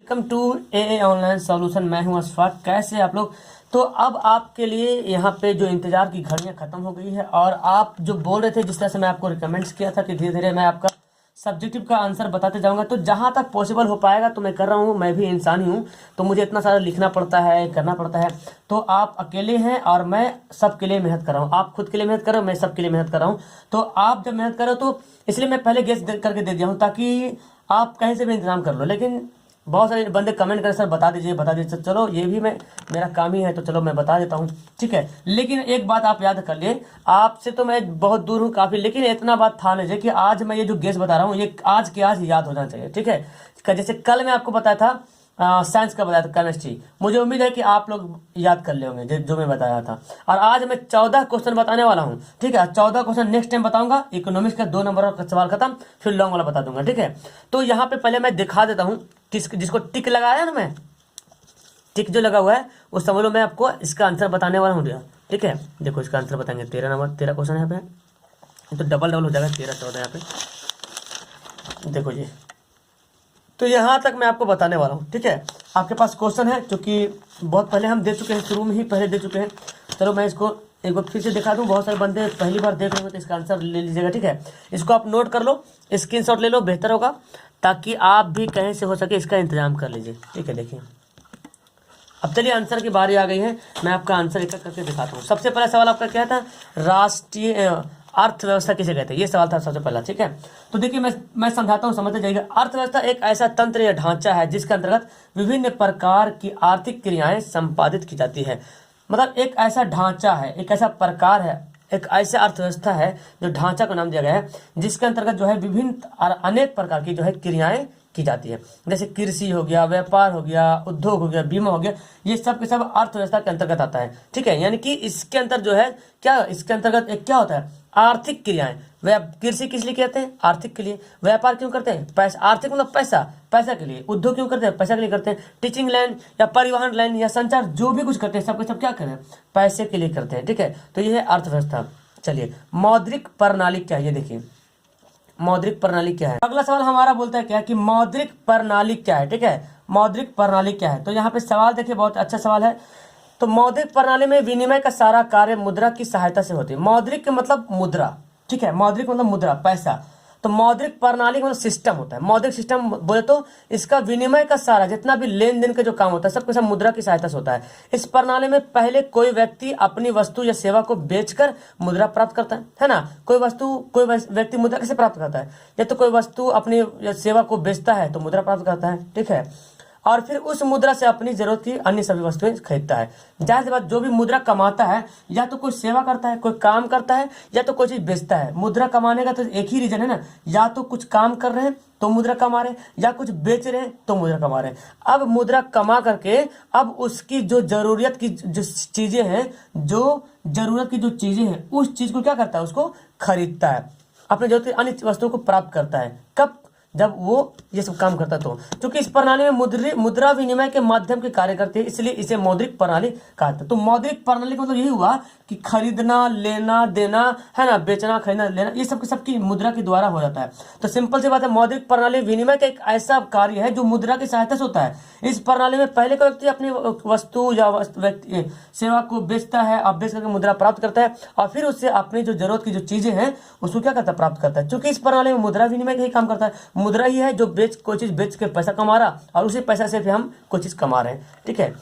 Welcome to a online solution. मैं हूं अशफाक। कैसे आप लोग? तो अब आपके लिए यहाँ पे जो इंतजार की घड़ियां खत्म हो गई है और आप जो बोल रहे थे, जिस तरह से मैं आपको रिकमेंड्स किया था कि धीरे धीरे मैं आपका सब्जेक्टिव का आंसर बताते जाऊंगा, तो जहां तक पॉसिबल हो पाएगा तो मैं कर रहा हूं। मैं भी इंसान ही हूं, तो मुझे इतना सारा लिखना पड़ता है, करना पड़ता है। तो आप अकेले हैं और मैं सबके लिए मेहनत कर रहा हूं। आप खुद के लिए मेहनत कर रहे हो, मैं सबके लिए मेहनत कर रहा हूं। तो आप जब मेहनत करो तो इसलिए मैं पहले गेस करके दे दिया हूँ, ताकि आप कहीं से भी इंतजाम कर लो। लेकिन बहुत सारे बंदे कमेंट करें, सर बता दीजिए बता दीजिए। तो चलो, ये भी मेरा काम ही है, तो चलो मैं बता देता हूँ, ठीक है। लेकिन एक बात आप याद कर लिए, आपसे तो मैं बहुत दूर हूँ काफ़ी, लेकिन इतना बात ठान लीजिए कि आज मैं ये जो गेस बता रहा हूँ ये आज के आज याद होना चाहिए, ठीक है। जैसे कल मैं आपको बताया था साइंस का, बताया था केमिस्ट्री, मुझे उम्मीद है कि आप लोग याद कर ले होंगे जो मैं बताया था। और आज मैं 14 क्वेश्चन बताने वाला हूँ, ठीक है। 14 क्वेश्चन नेक्स्ट टाइम बताऊंगा। इकोनॉमिक्स का 2 नंबर का सवाल खत्म, फिर लॉन्ग वाला बता दूंगा, ठीक है। तो यहाँ पे पहले मैं दिखा देता हूँ जिसको टिक लगाया ना, मैं टिक जो लगा हुआ है वो समझ लो मैं आपको इसका आंसर बताने वाला हूँ, ठीक है। देखो इसका आंसर बताएंगे। 13 क्वेश्चन यहाँ पे, तो डबल हो जाएगा 13-14 यहाँ पे। देखो जी, तो यहाँ तक मैं आपको बताने वाला हूँ, ठीक है। आपके पास क्वेश्चन है, क्योंकि बहुत पहले हम दे चुके हैं, शुरू में ही पहले दे चुके हैं। चलो मैं इसको एक बार फिर से दिखा दूँ। बहुत सारे बंदे पहली बार देख रहे हो तो इसका आंसर ले लीजिएगा, ठीक है। इसको आप नोट कर लो, स्क्रीनशॉट ले लो, बेहतर होगा, ताकि आप भी कहीं से हो सके इसका इंतजाम कर लीजिए, ठीक है। देखिए, अब चलिए आंसर की बारी आ गई है। मैं आपका आंसर एक करके दिखाता हूँ। सबसे पहला सवाल आपका क्या था? राष्ट्रीय अर्थव्यवस्था किसे कहते हैं, ये सवाल था सबसे पहला, ठीक है। तो देखिए मैं समझाता हूँ, समझते जाइएगा। अर्थव्यवस्था एक ऐसा तंत्र या ढांचा है जिसके अंतर्गत विभिन्न प्रकार की आर्थिक क्रियाएं संपादित की जाती है। मतलब एक ऐसा ढांचा है, एक ऐसा प्रकार है, एक ऐसा अर्थव्यवस्था है जो ढांचा का नाम दिया गया है, जिसके अंतर्गत जो है विभिन्न और अनेक प्रकार की जो है क्रियाएं की जाती है। जैसे कृषि हो गया, व्यापार हो गया, उद्योग हो गया, बीमा हो गया, ये सब के सब अर्थव्यवस्था के अंतर्गत आता है, ठीक है। यानी कि इसके अंतर जो है क्या, इसके अंतर्गत एक क्या होता है? आर्थिक क्रियाएं। कृषि किस लिए कहते हैं? आर्थिक के लिए। व्यापार क्यों करते हैं? पैसा, आर्थिक मतलब पैसा, पैसा के लिए। उद्योग क्यों करते हैं? पैसा के लिए करते हैं। टीचिंग लाइन या परिवहन लाइन या संचार, जो भी कुछ करते हैं सबके सब क्या करते हैं? पैसे के लिए करते हैं, ठीक है। तो ये है अर्थव्यवस्था। चलिए, मौद्रिक प्रणाली क्या है, ये देखिए। मौद्रिक प्रणाली क्या है? अगला सवाल हमारा बोलता है क्या कि मौद्रिक प्रणाली क्या है, ठीक है। मौद्रिक प्रणाली क्या है? तो यहाँ पे सवाल देखिए, बहुत अच्छा सवाल है। तो मौद्रिक प्रणाली में विनिमय का सारा कार्य मुद्रा की सहायता से होती है। मौद्रिक का मतलब मुद्रा, ठीक है। मौद्रिक मतलब मुद्रा, पैसा। तो मौद्रिक प्रणाली का मतलब सिस्टम होता है। मौद्रिक सिस्टम बोले तो इसका विनिमय का सारा जितना भी लेन देन का जो काम होता है सब मुद्रा की सहायता से होता है। इस प्रणाली में पहले कोई व्यक्ति अपनी वस्तु या सेवा को बेचकर मुद्रा प्राप्त करता है ना। कोई व्यक्ति मुद्रा कैसे प्राप्त करता है? या तो कोई वस्तु अपनी सेवा को बेचता है तो मुद्रा प्राप्त करता है, ठीक है। और फिर उस मुद्रा से अपनी जरूरत की अन्य सभी वस्तुएं खरीदता है। जाहिर सी बात, जो भी मुद्रा कमाता है या तो कोई सेवा करता है, कोई काम करता है, या तो कोई चीज बेचता है। मुद्रा कमाने का तो एक ही रीजन है ना, या तो कुछ काम कर रहे हैं तो मुद्रा कमा रहे हैं, या कुछ बेच रहे हैं तो मुद्रा कमा रहे हैं। अब मुद्रा कमा करके अब उसकी जो जरूरत की जो चीजें हैं, जो जरूरत की जो चीजें हैं, उस चीज को क्या करता है? उसको खरीदता है, अपनी जरूरत की अन्य वस्तुओं को प्राप्त करता है। कब? जब वो ये सब काम करता। तो क्योंकि इस प्रणाली में मुद्रा विनिमय के माध्यम के कार्य करते हैं, इसलिए इसे मौद्रिक प्रणाली कहा जाता है। तो मौद्रिक प्रणाली का मतलब यही हुआ कि खरीदना, लेना देना, है ना, बेचना, खरीदना, लेना, ये सबकी मुद्रा के द्वारा हो जाता है। तो सिंपल सी बात है, मौद्रिक प्रणाली विनिमय का एक ऐसा कार्य है जो मुद्रा की सहायता से होता है। इस प्रणाली में पहले का व्यक्ति अपनी वस्तु या व्यक्ति सेवा को बेचता है और बेच करके मुद्रा प्राप्त करता है, और फिर उससे अपनी जो जरूरत की जो चीजें हैं उसको क्या करता है? प्राप्त करता है। क्योंकि इस प्रणाली में मुद्रा विनिमय का ही काम करता है। मुद्रा ही है जो कोई चीज बेच के पैसा कमा रहा, और उसी पैसा से फिर हम कोई चीज कमा रहे हैं, ठीक है,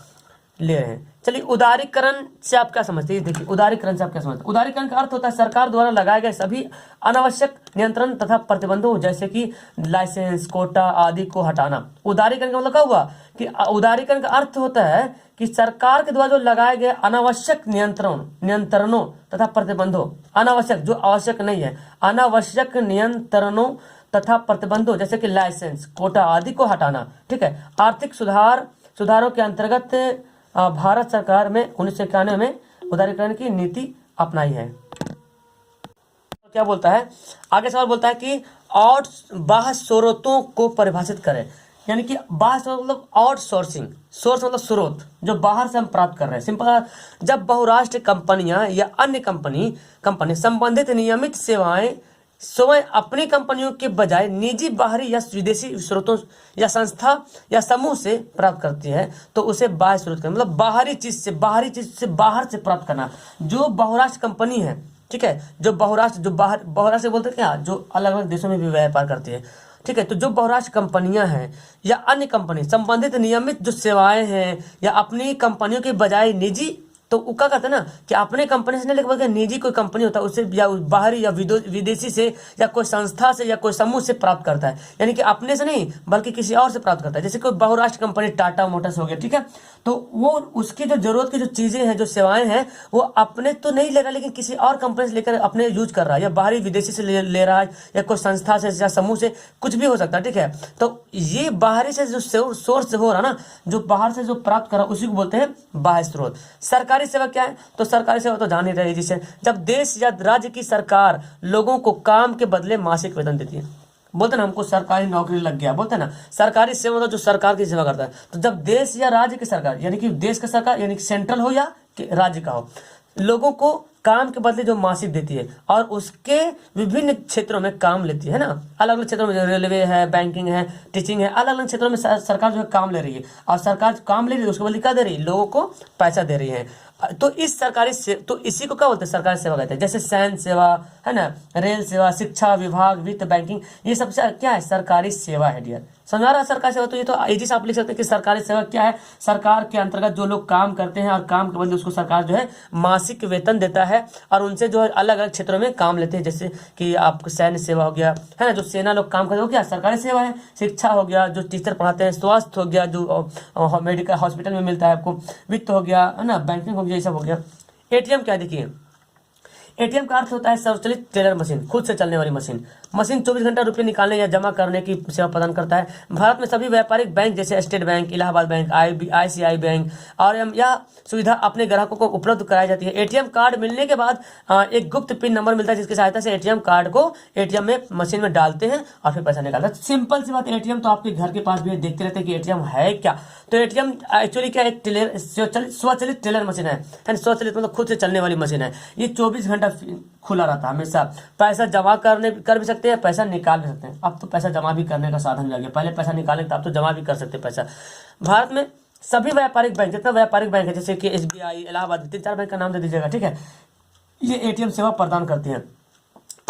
ले रहे हैं। चलिए, उदारीकरण से आप क्या समझते हैं? देखिए, उदारीकरण से आप क्या समझते हैं? उदारीकरण का अर्थ होता है सरकार द्वारा लगाए गए सभी अनावश्यक नियंत्रण तथा प्रतिबंधों, जैसे कि लाइसेंस, कोटा आदि को हटाना। उदारीकरण का मतलब क्या हुआ कि उदारीकरण का अर्थ होता है कि सरकार के द्वारा जो लगाए गए अनावश्यक नियंत्रणों तथा प्रतिबंधों, अनावश्यक जो आवश्यक नहीं है, अनावश्यक नियंत्रणों तथा प्रतिबंधों जैसे कि लाइसेंस, कोटा आदि को हटाना, ठीक है। आर्थिक सुधारों के अंतर्गत भारत सरकार में 1991 में उदारीकरण की नीति अपनाई है। क्या बोलता है आगे? सवाल बोलता है कि और बाह्य स्रोतों को परिभाषित करें। यानी कि बाह्य स्रोत मतलब आउटसोर्सिंग, सोर्स मतलब स्रोत जो बाहर से हम प्राप्त कर रहे हैं। सिंपल, जब बहुराष्ट्रीय कंपनियां या अन्य कंपनी संबंधित नियमित सेवाएं स्वयं अपनी कंपनियों के बजाय निजी बाहरी या विदेशी स्रोतों या संस्था या समूह से प्राप्त करती है तो उसे बाह्य स्रोत कहते हैं। मतलब बाहरी चीज से बाहर से प्राप्त करना। जो बहुराष्ट्र कंपनी है, ठीक है, जो बहुराष्ट्र जो बाहर बहुराष्ट्र बोलते हैं क्या, जो अलग अलग देशों में भी व्यापार करती है, ठीक है। तो जो बहुराष्ट्र कंपनियां हैं या अन्य कंपनी संबंधित नियमित जो सेवाएं हैं या अपनी कंपनियों के बजाय निजी, तो वो क्या करते हैं ना कि अपने कंपनी से नहीं लेकिन बल्कि निजी कोई कंपनी होता है उससे या बाहरी या विदेशी से या कोई संस्था से या कोई समूह से प्राप्त करता है, यानी कि अपने से नहीं बल्कि किसी और से प्राप्त करता है। जैसे कोई बहुराष्ट्र कंपनी टाटा मोटर्स हो गया, ठीक है, तो वो उसकी जो जरूरत की जो चीजें हैं, जो सेवाएं हैं, वो अपने तो नहीं ले रहा लेकिन किसी और कंपनी से लेकर अपने यूज कर रहा है, या बाहरी विदेशी से ले रहा है, या कोई संस्था से या समूह से, कुछ भी हो सकता है, ठीक है। तो ये बाहरी से जो सोर्स हो रहा ना, जो बाहर से जो प्राप्त कर रहा उसी को बोलते हैं बाह्य स्रोत। सरकारी सेवा क्या है, तो सरकारी सेवा तो जान ही रही, जिसे जब देश या राज्य की सरकार लोगों को काम के बदले मासिक वेतन देती है। बोलते ना हमको सरकारी नौकरी लग गया, बोलते ना सरकारी सेवा मतलब जो सरकार की सेवा करता है। तो जब देश या राज्य की सरकार, यानी कि देश का सरकार यानी कि सेंट्रल हो या राज्य का हो, लोगों को काम के बदले जो मासिक देती है और उसके विभिन्न क्षेत्रों में काम लेती है ना, अलग अलग क्षेत्रों में, रेलवे है, बैंकिंग है, टीचिंग है, अलग अलग क्षेत्रों में सरकार जो है काम ले रही है, और सरकार काम ले रही है उसके बदले क्या दे रही है, लोगों को पैसा दे रही है। तो इस सरकारी तो इसी को क्या बोलते हैं, सरकारी सेवा कहते हैं। जैसे सैन्य सेवा है ना, रेल सेवा, शिक्षा विभाग, वित्त, बैंकिंग, ये सब क्या है, सरकारी सेवा है डियर। समझा रहा है सरकारी सेवा। तो ये तो इजी से आप लिख सकते हैं कि सरकारी सेवा क्या है, सरकार के अंतर्गत जो लोग काम करते हैं और काम के बदले उसको सरकार जो है मासिक वेतन देता है और उनसे जो है अलग अलग क्षेत्रों में काम लेते हैं। जैसे कि आपको सैन्य सेवा हो गया है ना, जो सेना लोग काम करते हैं वो क्या सरकारी सेवा है। शिक्षा हो गया, जो टीचर पढ़ाते हैं, स्वास्थ्य हो गया जो मेडिकल हॉस्पिटल में मिलता है आपको, वित्त हो गया है ना, बैंकिंग हो गया, ये सब हो गया। एटीएम क्या देखिए, एटीएम का अर्थ होता है स्वचालित टेलर मशीन, खुद से चलने वाली मशीन। मशीन 24 घंटा रुपये निकालने या जमा करने की सेवा प्रदान करता है। भारत में सभी व्यापारिक बैंक जैसे state bank, Allahabad bank, ICICI bank और यह सुविधा अपने ग्राहकों को उपलब्ध कराई जाती है। एटीएम कार्ड मिलने के बाद एक गुप्त पिन नंबर मिलता है जिसकी सहायता से एटीएम कार्ड को एटीएम में मशीन में डालते हैं और फिर पैसा निकालते हैं। सिंपल सी बात, एटीएम तो आपके घर के पास भी देखते रहते हैं कि एटीएम है क्या। तो एटीएम एक्चुअली क्या, एक स्वचालित टेलर मशीन है, स्वचालित मतलब खुद से चलने वाली मशीन है। ये 24 घंटा खुला रहता है हमेशा। पैसा जमा कर भी सकते हैं, पैसा निकाल भी सकते हैं। अब तो पैसा जमा भी करने का साधन भी आ गया, पहले पैसा निकाले तो अब तो जमा भी कर सकते हैं पैसा। भारत में सभी व्यापारिक बैंक, जितना व्यापारिक बैंक है जैसे कि SBI, इलाहाबाद, 3-4 बैंक का नाम दे दीजिएगा, ठीक है, ये एटीएम सेवा प्रदान करती है।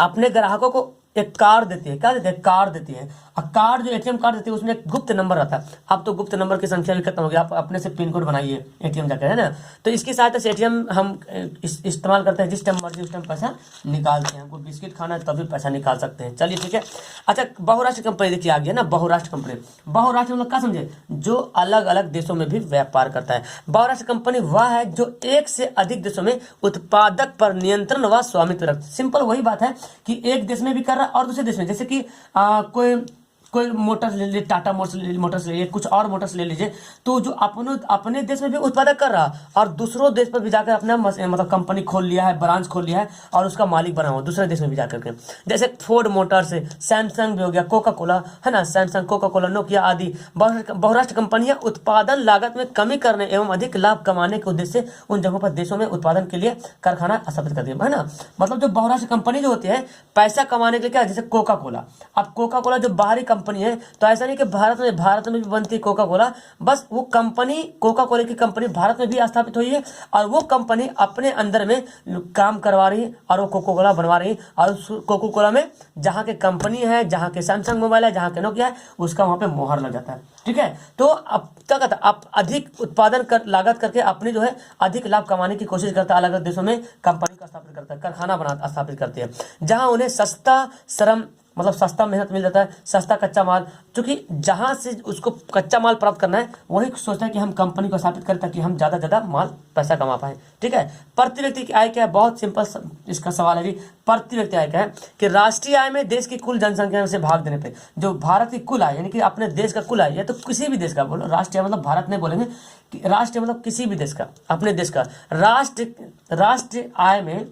अपने ग्राहकों को एक कार्ड देती है, क्या देती है, कार्ड देती है। और कार्ड जो एटीएम कार्ड देती है उसमें एक गुप्त नंबर रहता है। अब तो गुप्त नंबर की संख्या भी खत्म हो गई, आप अपने से पिन कोड बनाइए एटीएम जाकर, है ना। तो इसकी सहायता से एटीएम हम इस्तेमाल करते हैं, जिस टाइम मर्जी उस टाइम पैसा निकालते हैं। हमको बिस्किट खाना है तभी पैसा निकाल सकते हैं। चलिए ठीक है। अच्छा, बहुराष्ट्र कंपनी देखिए आ गया ना, बहुराष्ट्र कंपनी। बहुराष्ट्र मतलब क्या समझे, जो अलग अलग देशों में भी व्यापार करता है। बहुराष्ट्र कंपनी वह है जो एक से अधिक देशों में उत्पादक पर नियंत्रण व स्वामित्व रखती है। सिंपल वही बात है कि एक देश में भी कर रहा है और दूसरे देश में, जैसे कि कोई मोटर्स ले लीजिए, टाटा मोटर्स ले लीजिए, कुछ और मोटर्स ले लीजिए, तो जो अपने देश में भी उत्पादक कर रहा और दूसरों देश पर भी जाकर अपना मतलब कंपनी खोल लिया है, ब्रांच खोल लिया है और उसका मालिक बना हुआ दूसरे देश में भी जाकर के। जैसे फोर्ड मोटर्स है, सैमसंग भी हो गया, कोका कोला है ना, सैमसंग, कोका कोला, नोकिया आदि बहुराष्ट्र कंपनियां उत्पादन लागत में कमी करने एवं अधिक लाभ कमाने के उद्देश्य से उन जगहों पर देशों में उत्पादन के लिए कारखाना स्थापित कर दिया है ना। मतलब जो बहुराष्ट्र कंपनी जो होती है पैसा कमाने के लिए क्या, जैसे कोका कोला। अब कोका कोला जो बाहरी कंपनी है, तो ऐसा नहीं कि भारत में भी बनती है कोका कोला, बस वो कंपनी, कोका कोला की कंपनी भारत में भी स्थापित हुई है और वो कंपनी अपने अंदर में काम करवा रही है और वो कोका कोला बनवा रही है। और उस कोका कोला में जहां के कंपनी है, जहां के सैमसंग मोबाइल है, जहां के नोकिया है, उसका वहां पे मोहर लग जाता है, ठीक है। तो अब क्या कहता है, आप अधिक उत्पादन लागत करके अपनी जो है अधिक लाभ कमाने की कोशिश करता है। अलग अलग देशों में कंपनी का स्थापित करता है, कारखाना स्थापित करती है, जहां उन्हें सस्ता श्रम मतलब सस्ता मेहनत मिल जाता है, सस्ता कच्चा माल, क्योंकि जहां से उसको कच्चा माल प्राप्त करना है वही सोचता है कि हम कंपनी को स्थापित करें ताकि हम ज़्यादा माल पैसा कमा पाए, ठीक है। प्रति व्यक्ति की आय क्या है, बहुत सिंपल इसका सवाल है जी। प्रति व्यक्ति आय क्या है कि राष्ट्रीय आय में देश की कुल जनसंख्या से भाग देने पे जो भारत की कुल आय, यानी कि अपने देश का कुल आय, या तो किसी भी देश का बोलो, राष्ट्रीय मतलब भारत नहीं बोलेंगे, राष्ट्रीय मतलब किसी भी देश का, अपने देश का राष्ट्रीय आय में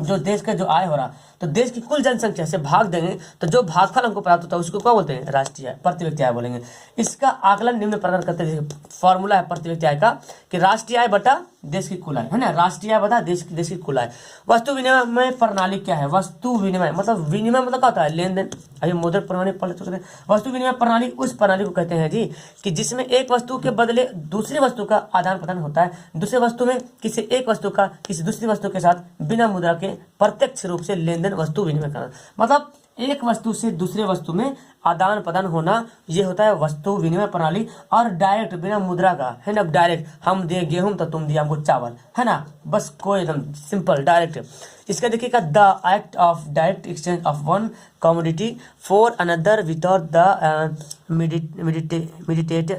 जो देश का जो आय हो रहा तो देश की कुल जनसंख्या से भाग देंगे तो जो भागफल हमको प्राप्त होता है उसको क्या बोलते हैं, राष्ट्रीय आय, प्रति व्यक्ति आय बोलेंगे। इसका आकलन निम्न प्रकार करते हैं, फॉर्मूला है प्रति व्यक्ति आय का कि राष्ट्रीय आय बटा देश की कुल आय, है ना, राष्ट्रीय आय बटा देश की कुल आय। वस्तु विनिमय प्रणाली क्या है, वस्तु विनिमय मतलब विनिमय मतलब क्या होता है, लेन देन। अभी मौद्रिक प्रणाली पढ़ चुके हैं। वस्तु विनिमय प्रणाली उस प्रणाली को कहते हैं जी कि जिसमें एक वस्तु के बदले दूसरी वस्तु का आदान प्रदान होता है, दूसरी वस्तु में किसी एक वस्तु का किसी दूसरी वस्तु के साथ बिना मुद्रा के प्रत्यक्ष रूप से लेन देन, वस्तु विनिमय करना। मतलब एक वस्तु से दूसरे वस्तु में आदान प्रदान होना, ये होता है वस्तु विनिमय प्रणाली। और डायरेक्ट बिना मुद्रा का, है ना, डायरेक्ट हम दे गेहूं तो तुम दिया हमको चावल, है ना, बस कोई एकदम सिंपल डायरेक्ट। इसका देखिएगा, the act of direct exchange of one commodity for another without the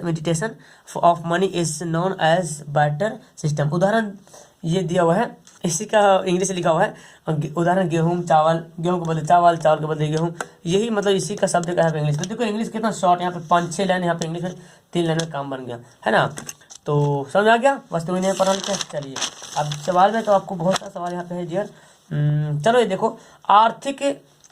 meditation of money is known as barter system. उदाहरण ये दिया हुआ है, इसी का इंग्लिश लिखा हुआ है, उदाहरण गेहूं चावल, गेहूं के बदले चावल, चावल के बदले गेहूं, यही मतलब इसी का शब्द का है इंग्लिश। तो देखो इंग्लिश कितना शॉर्ट, यहाँ पे 5-6 लाइन, यहाँ पे इंग्लिश में 3 लाइन में काम बन गया, है ना। तो समझ आ गया वस्तु विनिमय प्रणाली क्या। चलिए अब सवाल में तो आपको बहुत सारा सवाल यहाँ पे है डियर। चलो ये देखो, आर्थिक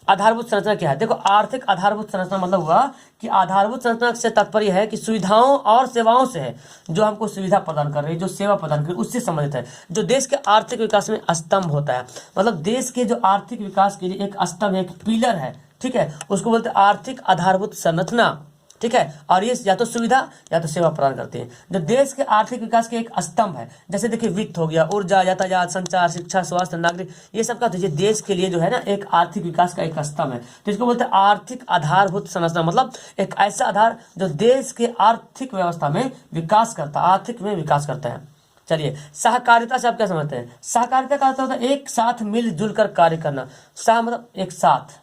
आधारभूत संरचना क्या है। देखो आर्थिक आधारभूत संरचना मतलब हुआ कि आधारभूत संरचना से तात्पर्य है कि सुविधाओं और सेवाओं से है, जो हमको सुविधा प्रदान कर रही है, जो सेवा प्रदान कर रही है, उससे संबंधित है। जो देश के आर्थिक विकास में स्तंभ होता है, मतलब देश के जो आर्थिक विकास के लिए एक स्तंभ, एक पिलर है, ठीक है, उसको बोलते हैं आर्थिक आधारभूत संरचना, ठीक है। और ये या तो सुविधा या तो सेवा प्रदान करते हैं, जो देश के आर्थिक विकास के एक स्तंभ है। जैसे देखिए वित्त हो गया, ऊर्जा, यातायात, संचार, शिक्षा, स्वास्थ्य, नागरिक, ये सब का तो ये देश के लिए जो है ना एक आर्थिक विकास का एक स्तंभ है। तो इसको बोलते हैं आर्थिक आधारभूत संरचना, मतलब एक ऐसा आधार जो देश के आर्थिक व्यवस्था में विकास करता है, आर्थिक में विकास करता है। चलिए सहकारिता से आप क्या समझते हैं। सहकारिता का अर्थ होता है एक साथ मिलजुल कर कार्य करना। सह मतलब एक साथ,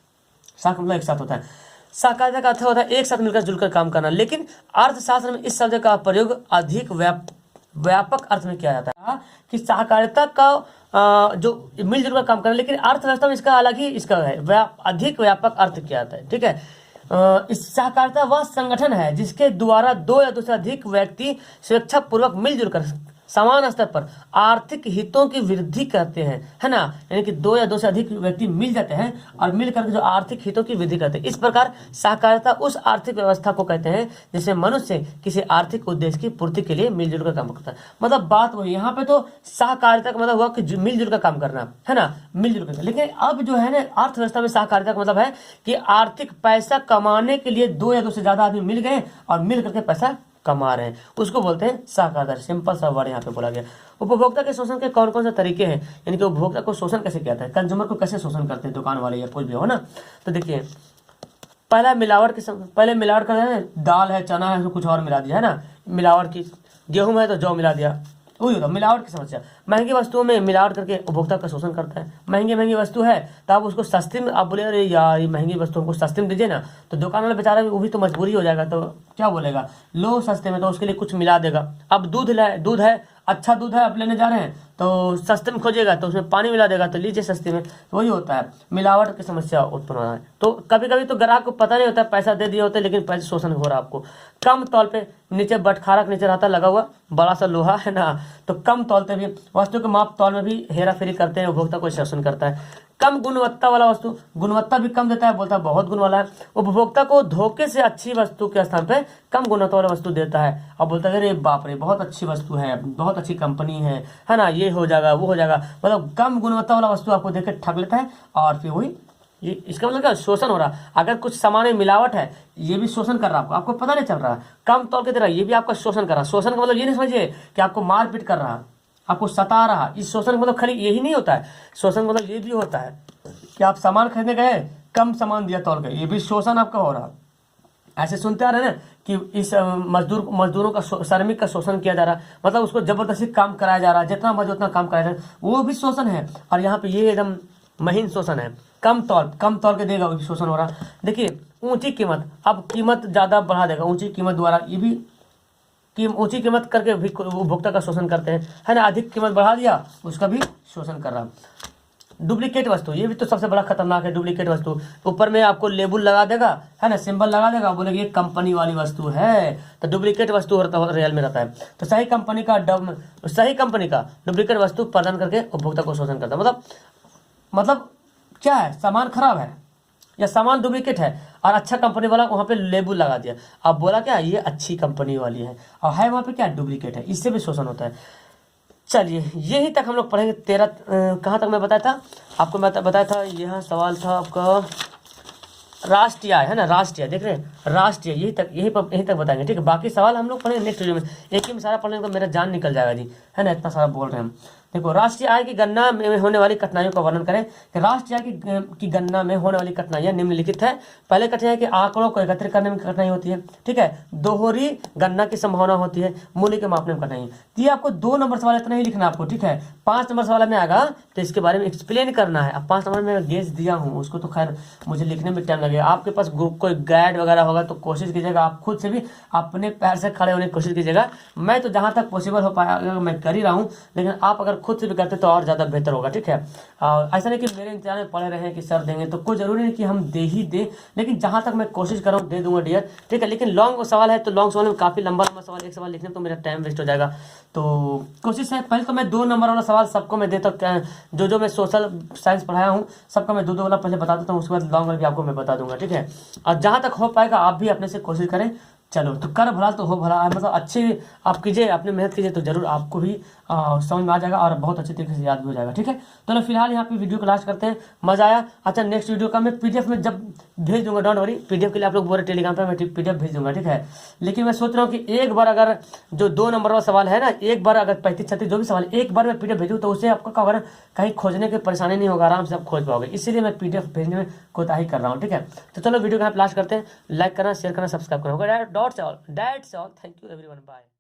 सह मतलब एक साथ होता है। सहकारिता का अर्थ होता है एक साथ मिलकर जुलकर काम करना, लेकिन अर्थशास्त्र में इस शब्द का प्रयोग अधिक व्यापक अर्थ में किया जाता है कि सहकारिता का जो मिलजुल कर काम करना, लेकिन अर्थव्यवस्था में इसका अलग ही इसका है, अधिक व्यापक अर्थ किया जाता है, ठीक है। इस सहकारिता वह संगठन है जिसके द्वारा 2 या 2 से अधिक व्यक्ति स्वेच्छापूर्वक मिलजुल कर समान स्तर पर आर्थिक हितों की वृद्धि करते हैं, है ना, यानी कि 2 या 2 से अधिक व्यक्ति मिल जाते हैं और मिल करके जो आर्थिक हितों की वृद्धि करते हैं। इस प्रकार सहकारिता उस आर्थिक व्यवस्था को कहते हैं जिसमें मनुष्य किसी आर्थिक उद्देश्य की पूर्ति के लिए मिलजुल कर काम करता है। मतलब बात वही, यहाँ पे तो सहकारिता का मतलब हुआ कि मिलजुल कर काम करना, है ना, मिलजुल कर। लेकिन अब जो है ना अर्थव्यवस्था में सहकारिता का मतलब है कि आर्थिक पैसा कमाने के लिए 2 या 2 से ज्यादा आदमी मिल गए और मिल करके पैसा कमा रहे हैं, उसको बोलते हैं सहकारिता। सिंपल सा वर्ड यहाँ पे बोला गया। उपभोक्ता के शोषण के कौन कौन से तरीके हैं, यानी कि उपभोक्ता को शोषण कैसे किया जाता है, कंज्यूमर को कैसे शोषण करते हैं दुकान वाले या कुछ भी हो ना। तो देखिए पहले मिलावट कर रहे हैं, दाल है, चना है, उसमें कुछ और मिला दिया, है ना, मिलावट की, गेहूं है तो जौ मिला दिया, वही होता मिलावट की समस्या। महंगी वस्तुओं में मिलावट करके उपभोक्ता का शोषण करता है। महंगी वस्तु है तो आप उसको सस्ते में, आप बोले अरे यार ये महंगी वस्तुओं को सस्ते में दीजिए ना, तो दुकान वाला बेचारा वो भी तो मजबूरी हो जाएगा, तो क्या बोलेगा, लो सस्ते में, तो उसके लिए कुछ मिला देगा। अब दूध है, अच्छा दूध है, आप लेने जा रहे हैं तो सस्ते में खोजेगा तो उसमें पानी मिला देगा, तो लीजिए सस्ते में। तो वही होता है, मिलावट की समस्या उत्पन्न हो रहा है। तो कभी कभी तो ग्राहक को पता नहीं होता, पैसा दे दिए होते लेकिन पैसे शोषण हो रहा है आपको। कम तौल पे नीचे बटखारा के नीचे रहता लगा हुआ बड़ा सा लोहा, है ना, तो कम तौलते भी वस्तु के माप तौल में भी हेरा फेरी करते हैं, उपभोक्ता को शोषण करता है। कम गुणवत्ता वाला वस्तु, गुणवत्ता भी कम देता है, बोलता है बहुत गुण वाला है। उपभोक्ता को धोखे से अच्छी वस्तु के स्थान पे कम गुणवत्ता वाला वस्तु देता है और बोलता है अरे बाप रे बहुत अच्छी वस्तु है, बहुत अच्छी कंपनी है ना, ये हो जाएगा वो हो जाएगा, मतलब कम गुणवत्ता वाला वस्तु आपको देकर ठग लेता है और फिर वही ये इसका मतलब क्या, शोषण हो रहा। अगर कुछ सामान में मिलावट है, ये भी शोषण कर रहा है, आपको पता नहीं चल रहा। कम तौल की तरह ये भी आपका शोषण कर रहा। शोषण का मतलब ये नहीं समझिए कि आपको मारपीट कर रहा, आपको सता रहा। इस शोषण का मतलब खाली यही नहीं होता है, शोषण का मतलब ये भी होता है कि आप सामान खरीदने गए, कम सामान दिया तौल के, ये भी शोषण आपका हो रहा। ऐसे सुनते आ रहे हैं ना कि इस मजदूरों का श्रमिक का शोषण किया जा रहा, मतलब उसको जबरदस्ती काम कराया जा रहा, जितना मर्जी उतना काम कराया जा रहा, वो भी शोषण है। और यहाँ पे ये एकदम महीन शोषण है, कम तौल के देगा, वो भी शोषण हो रहा। देखिए ऊंची कीमत, अब कीमत ज्यादा बढ़ा देगा, ऊंची कीमत द्वारा ये भी कि ऊंची कीमत करके भी उपभोक्ता का शोषण करते हैं, है ना, अधिक कीमत बढ़ा दिया उसका भी शोषण कर रहा। डुप्लीकेट वस्तु, ये भी तो सबसे बड़ा खतरनाक है। डुप्लीकेट वस्तु ऊपर में आपको लेबल लगा देगा, है ना, सिंबल लगा देगा, बोलेगा ये कंपनी वाली वस्तु है, तो डुप्लीकेट वस्तु रियल में रहता है। तो सही कंपनी का डुप्लीकेट वस्तु प्रदान करके उपभोक्ता को शोषण करता है। मतलब क्या है, सामान खराब है या सामान डुप्लीकेट है, और अच्छा कंपनी वाला वहाँ पे लेबल लगा दिया, अब बोला क्या ये अच्छी कंपनी वाली है, और है वहाँ पे क्या डुप्लीकेट है, इससे भी शोषण होता है। चलिए यही तक हम लोग पढ़ेंगे। 13 कहाँ तक मैं बताया था आपको, मैं बताया था यह सवाल था आपका राष्ट्रीय आय है ना, राष्ट्रीय देख रहे हैं, राष्ट्रीय यही तक बताएंगे, ठीक है। बाकी सवाल हम लोग पढ़ेंगे नेक्स्ट वीडियो में, एक ही में सारा पढ़ने को मेरा जान निकल जाएगा जी, है ना, इतना सारा बोल रहे हैं हम। देखो, राष्ट्रीय आय की गणना में होने वाली कठिनाइयों का वर्णन करें कि राष्ट्रीय आय की गणना में होने वाली कठिनाइयां निम्नलिखित है। पहले कठिनाई कि आंकड़ों को एकत्रित करने में कठिनाई होती है, ठीक है। दोहरी गणना की संभावना होती है, मूल्य के मापने में कठिनाई। तो ये आपको 2 नंबर सवाल इतना ही लिखना आपको, ठीक है। 5 नंबर सवाल में आएगा तो इसके बारे में एक्सप्लेन करना है। अब 5 नंबर में गेस दिया हूँ, उसको तो खैर मुझे लिखने में टाइम लगेगा। आपके पास ग्रुप कोई गाइड वगैरह होगा तो कोशिश कीजिएगा, आप खुद से भी अपने पैर से खड़े होने की कोशिश कीजिएगा। मैं तो जहाँ तक पॉसिबल हो पाया मैं कर ही रहा हूँ, लेकिन आप अगर खुद से भी करते तो और ज़्यादा बेहतर होगा, ठीक है। ऐसा नहीं कि मेरे इंतजार में पड़े रहे कि सर देंगे, तो कोई ज़रूरी नहीं कि हम दे ही दे, लेकिन जहाँ तक मैं कोशिश कर रहा हूँ दे दूंगा डियर, ठीक है। लेकिन लॉन्ग सवाल है तो लॉन्ग सवाल में काफ़ी लंबा सवाल, एक सवाल लिखने में तो मेरा टाइम वेस्ट हो जाएगा। तो कोशिश है पहले तो मैं 2 नंबर वाला सवाल सबको मैं देता हूँ, जो मैं सोशल साइंस पढ़ाया हूँ सबका मैं 2 वाला पहले बता देता हूँ, उसके बाद लॉन्ग वाला भी आपको मैं बता दूंगा, ठीक है। और जहाँ तक हो पाएगा आप भी अपने से कोशिश करें। चलो, तो कर भला तो हो भला, मतलब अच्छे आप कीजिए, अपनी मेहनत कीजिए, तो जरूर आपको भी समझ में आ जाएगा और बहुत अच्छे तरीके से याद भी हो जाएगा, ठीक है। तो फिलहाल यहाँ पे वीडियो को लास्ट करते हैं, मजा आया। अच्छा, नेक्स्ट वीडियो का मैं पीडीएफ में जब भेज दूंगा, डोंट वरी, पीडीएफ के लिए आप लोग बोले टेलीग्राम पर, मैं पीडीएफ भेज दूंगा, ठीक है। लेकिन मैं सोच रहा हूँ कि एक बार अगर जो 2 नंबर वाला सवाल है ना, एक बार अगर 35-36 जो भी सवाल एक बार मैं पीडीएफ भेजूँ तो उससे आपको अगर कहीं खोजने की परेशानी नहीं होगा, आराम से आप खोज पाओगे, इसीलिए मैं पीडीएफ भेजने में कोताही कर रहा हूँ, ठीक है। तो चलो वीडियो को यहाँ लास्ट करते हैं, लाइक करना, शेयर करना, सब्सक्राइब करना होगा। That's all, thank you everyone, bye.